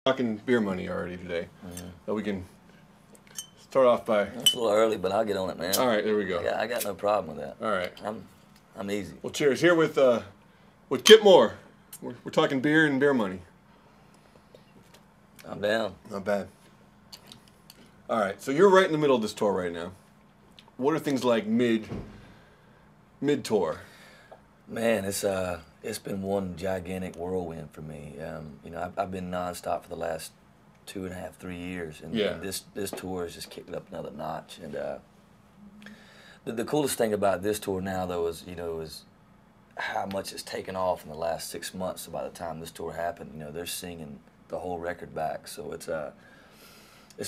Talking beer money already today. So we can start off by... It's a little early, but I'll get on it, man. All right, there we go. I got no problem with that. All right. I'm easy. Well, cheers. Here with Kip Moore. We're talking beer and beer money. I'm down. Not bad. All right, so you're right in the middle of this tour right now. What are things like mid-tour? Man, it's been one gigantic whirlwind for me. You know, I've been nonstop for the last 2.5, 3 years, and this tour has just kicked it up another notch. And the coolest thing about this tour now, though, is how much it's taken off in the last 6 months. So by the time this tour happened, you know, they're singing the whole record back. So it's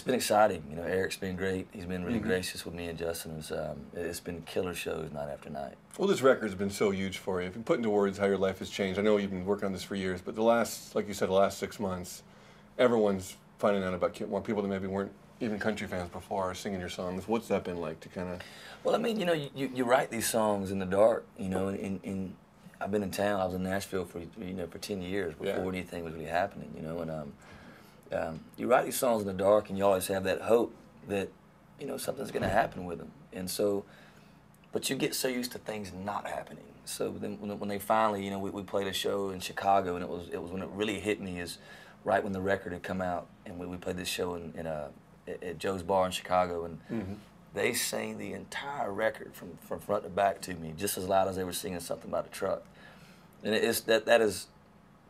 been exciting. You know, Eric's been great. He's been really gracious with me and Justin. It's been killer shows night after night. Well, this record's been so huge for you. If you put into words how your life has changed, I know you've been working on this for years, but like you said, the last 6 months, everyone's finding out about Kip Moore. People that maybe weren't even country fans before are singing your songs. What's that been like to kind of... Well, I mean, you know, you write these songs in the dark, you know, and I've been in town. I was in Nashville for 10 years before anything was really happening, you know, and you write these songs in the dark, and you always have that hope that, you know, something's going to happen with them. And so, but you get so used to things not happening. So then when they finally, you know, we played a show in Chicago, and it was when it really hit me is right when the record had come out, and we played this show at Joe's Bar in Chicago, and they sang the entire record from front to back to me, just as loud as they were singing something about a truck. And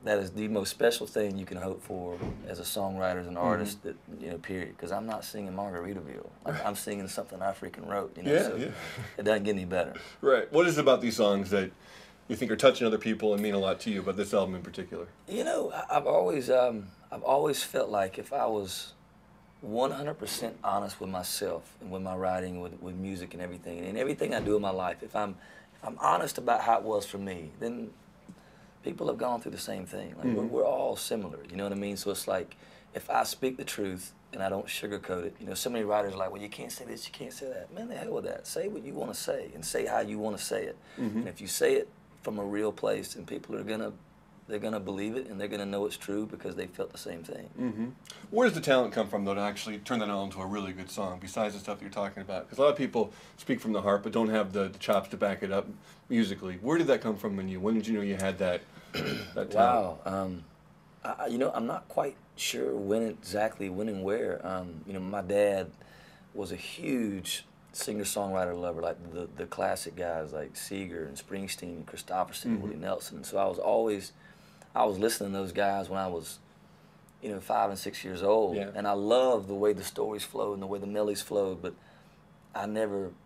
that is the most special thing you can hope for as a songwriter, as an artist, that, you know, period. Because I'm not singing Margaritaville. I'm singing something I freaking wrote, you know, it doesn't get any better. Right. What is it about these songs that you think are touching other people and mean a lot to you, but this album in particular? You know, I've always felt like if I was 100% honest with myself and with my writing, with music and everything I do in my life, if I'm honest about how it was for me, then people have gone through the same thing. Like we're all similar, you know what I mean? So it's like, if I speak the truth and I don't sugarcoat it, you know, so many writers are like, well, you can't say this, you can't say that. Man, the hell with that. Say what you want to say, and say how you want to say it. And if you say it from a real place, then people are they're gonna believe it, and they're gonna know it's true because they felt the same thing. Where does the talent come from, though, to actually turn that on into a really good song, besides the stuff that you're talking about? Because a lot of people speak from the heart, but don't have the chops to back it up musically. Where did that come from in you? When did you know you had that talent? Wow. You know, I'm not quite sure when and where. You know, my dad was a huge singer-songwriter lover, like the classic guys like Seeger and Springsteen and Christopherson and Willie Nelson. And so I was listening to those guys when I was, you know, 5 and 6 years old, and I loved the way the stories flowed and the way the melodies flowed, but I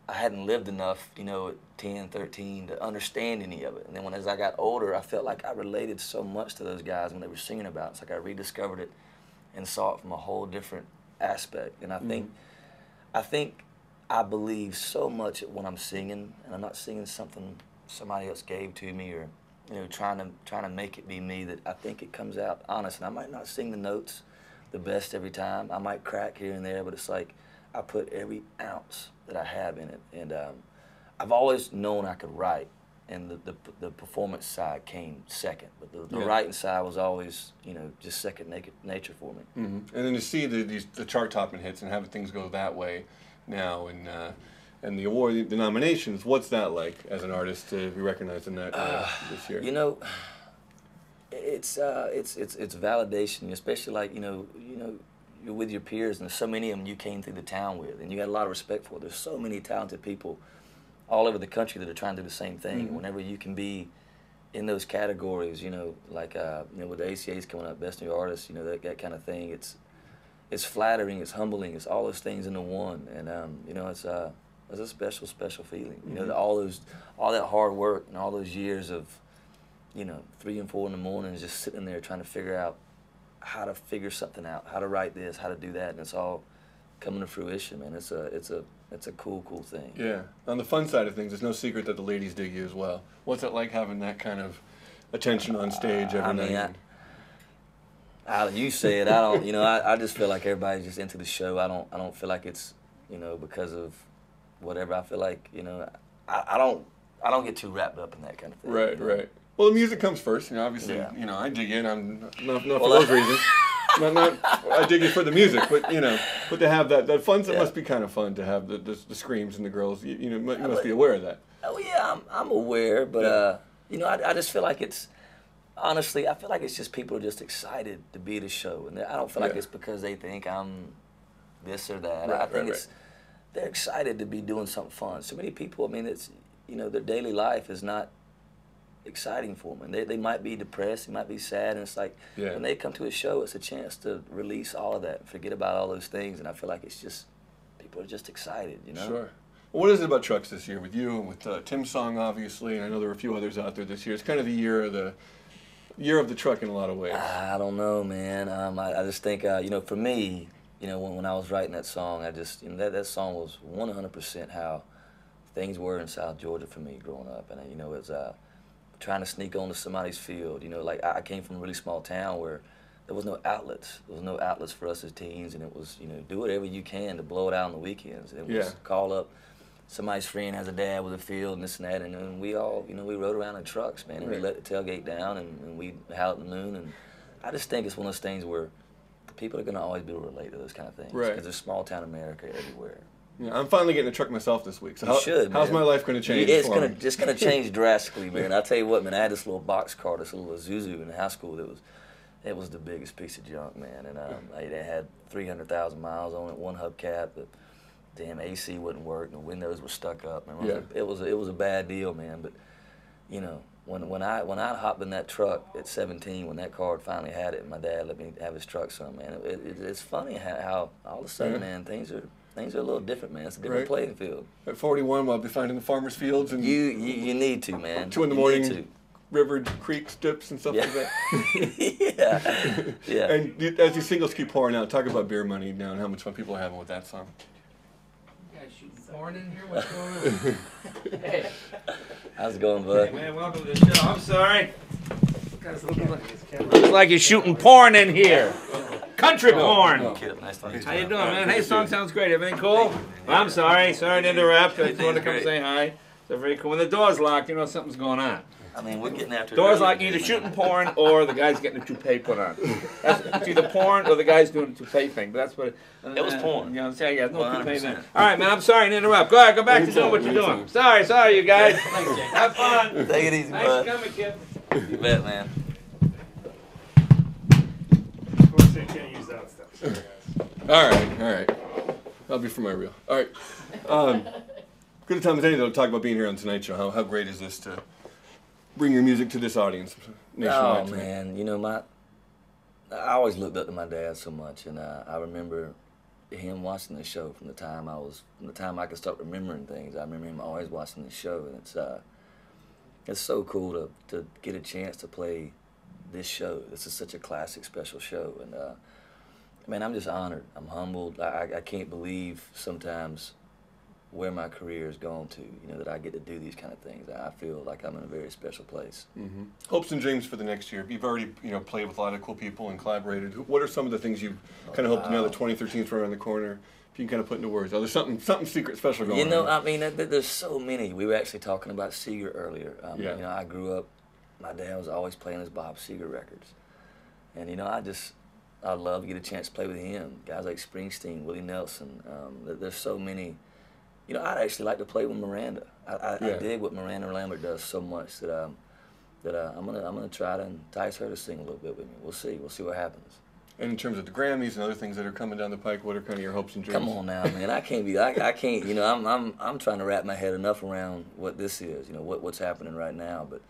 hadn't lived enough, you know, at 10, 13 to understand any of it. And then as I got older, I felt like I related so much to those guys when they were singing about it. It's like I rediscovered it and saw it from a whole different aspect. And I believe so much when I'm singing, and I'm not singing something somebody else gave to me, or, you know, trying to make it be me, that I think it comes out honest. And I might not sing the notes the best every time. I might crack here and there, but it's like I put every ounce that I have in it. And I've always known I could write, and the performance side came second. But the writing side was always, you know, just second nature for me. And then to see the chart-topping hits and having things go that way now, and the award, the nominations, what's that like as an artist to be recognized in that this year? You know, it's validation, especially like, you know, you're with your peers, and there's so many of them you came through the town with, and you got a lot of respect for. There's so many talented people all over the country that are trying to do the same thing. Whenever you can be in those categories, you know, like you know, with the ACAs coming up, Best New Artist, you know, that kind of thing. It's flattering, it's humbling, it's all those things into one, and you know, it's a special feeling. You know, all that hard work and all those years of, you know, 3 and 4 in the morning, just sitting there trying to figure out how to figure something out, how to write this, how to do that, and it's all coming to fruition, man. It's a cool thing. Yeah. On the fun side of things, it's no secret that the ladies dig you as well. What's it like having that kind of attention on stage every night? You say it. I don't. You know, I just feel like everybody's just into the show. I don't feel like it's, you know, because of whatever. I feel like, you know, I don't get too wrapped up in that kind of thing. Right, right. Well, the music comes first, you know, obviously, you know, I dig in, I'm not for those reasons. I dig it for the music, but but to have that fun, it must be kind of fun to have the screams and the girls. You must be aware of that. Oh yeah, I'm aware, but I just feel like honestly, I feel like it's just people are just excited to be at a show, and I don't feel like it's because they think I'm this or that. I think they're excited to be doing something fun. So many people, I mean, it's their daily life is not exciting for them, and they might be depressed, they might be sad, and it's like when they come to a show, it's a chance to release all of that, forget about all those things, and I feel like it's just people are just excited, Sure. What is it about trucks this year with you and with Tim's song, obviously, and I know there were a few others out there this year? It's kind of the year of the truck in a lot how I don't know, man. I just think, for me, when I was writing that song, I just, that song was 100% how things were in South Georgia for me growing up, and it was trying to sneak onto somebody's field. Like I came from a really small town where there was no outlets. There was no outlets for us as teens, and it was, do whatever you can to blow it out on the weekends. It was call up. Somebody's friend has a dad with a field and this and that, and we all, we rode around in trucks, man, and we let the tailgate down, and we howl at the moon, and I just think it's one of those things where people are going to always be able to relate to those kind of things, because there's small town America everywhere. Yeah, I'm finally getting a truck myself this week, so how's my life going to change? It's going to change drastically, man. I'll tell you what, man, I had this little box car, this little Isuzu in high school it was the biggest piece of junk, man, and it had 300,000 miles on it, one hubcap, but damn AC wouldn't work, and the windows were stuck up. Man. It was a bad deal, man. But when I hopped in that truck at 17, when that car finally had it, and my dad let me have his truck, son, man. It's funny how all of a sudden, man, things are a little different, man. It's a different playing field. At 41, I'll be finding the farmers' fields and you need to, man. 2 in the morning. River, creeks, dips, and stuff like that. Yeah. And as these singles keep pouring out, talk about Beer Money now and how much fun people are having with that song. Shooting porn in here? What's going on? Hey. How's it going, bud? Hey, man, welcome to the show. I'm sorry. Looks like you're shooting porn in here. Country porn. Kip, nice to meet you. How you doing, man? Hey, song sounds great. Everything cool? Well, I'm sorry. Sorry to interrupt. I just wanted to come say hi. So very cool. When the door's locked, something's going on. I mean, we're getting after it. Door's locked, either shooting porn or the guy's getting a toupee put on. It's either porn or the guy's doing a toupee thing. But that's what it was porn. No toupee there. All right, man. I'm sorry to interrupt. Go ahead, go back to doing what you're doing. Sorry, you guys. Have fun. Take it easy, bud. Thanks for coming, Kip. You bet, man. Of course, they can't use that stuff. Sorry, guys. All right. That'll be for my reel. All right. Good time as any, though, to talk about being here on Tonight Show. How great is this to bring your music to this audience nationwide? Oh, man. I always looked up to my dad so much, and I remember him watching the show from the time I could start remembering things. I remember him always watching the show, and it's so cool to get a chance to play this show. This is such a classic, special show, and man, I'm just honored. I'm humbled. I can't believe sometimes where my career has gone to, that I get to do these kind of things. I feel like I'm in a very special place. Mm-hmm. Hopes and dreams for the next year. You've already, played with a lot of cool people and collaborated. What are some of the things you kind of hope to know that 2013 is right around the corner? If you can kind of put into words. Oh, there's something secret special going on. I mean, there's so many. We were actually talking about Seeger earlier. I grew up, my dad was always playing his Bob Seger records. And, I'd love to get a chance to play with him. Guys like Springsteen, Willie Nelson. There's so many. I'd actually like to play with Miranda. I dig what Miranda Lambert does so much that I'm gonna try to entice her to sing a little bit with me. We'll see what happens. And in terms of the Grammys and other things that are coming down the pike, what are kind of your hopes and dreams? Come on now, man. I can't. I'm trying to wrap my head enough around what this is. What's happening right now. But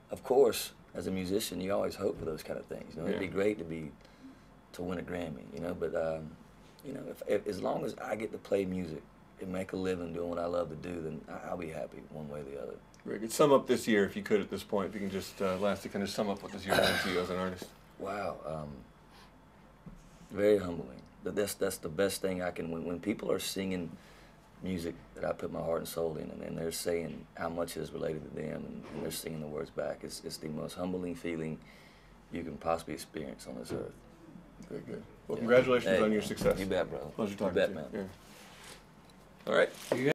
of course, as a musician, you always hope for those kind of things. It'd be great to win a Grammy. But if as long as I get to play music and make a living doing what I love to do, then I'll be happy one way or the other. Very good. Sum up this year, if you could, at this point. If you can just lastly kind of sum up what this year meant to you as an artist. Wow. Very humbling. That's the best thing I can. When people are singing music that I put my heart and soul in, and they're saying how much is related to them, and they're singing the words back, it's the most humbling feeling you can possibly experience on this earth. Very good. Well, congratulations on your success. You bet, brother. Pleasure talking to you. to you. Man. Yeah. All right.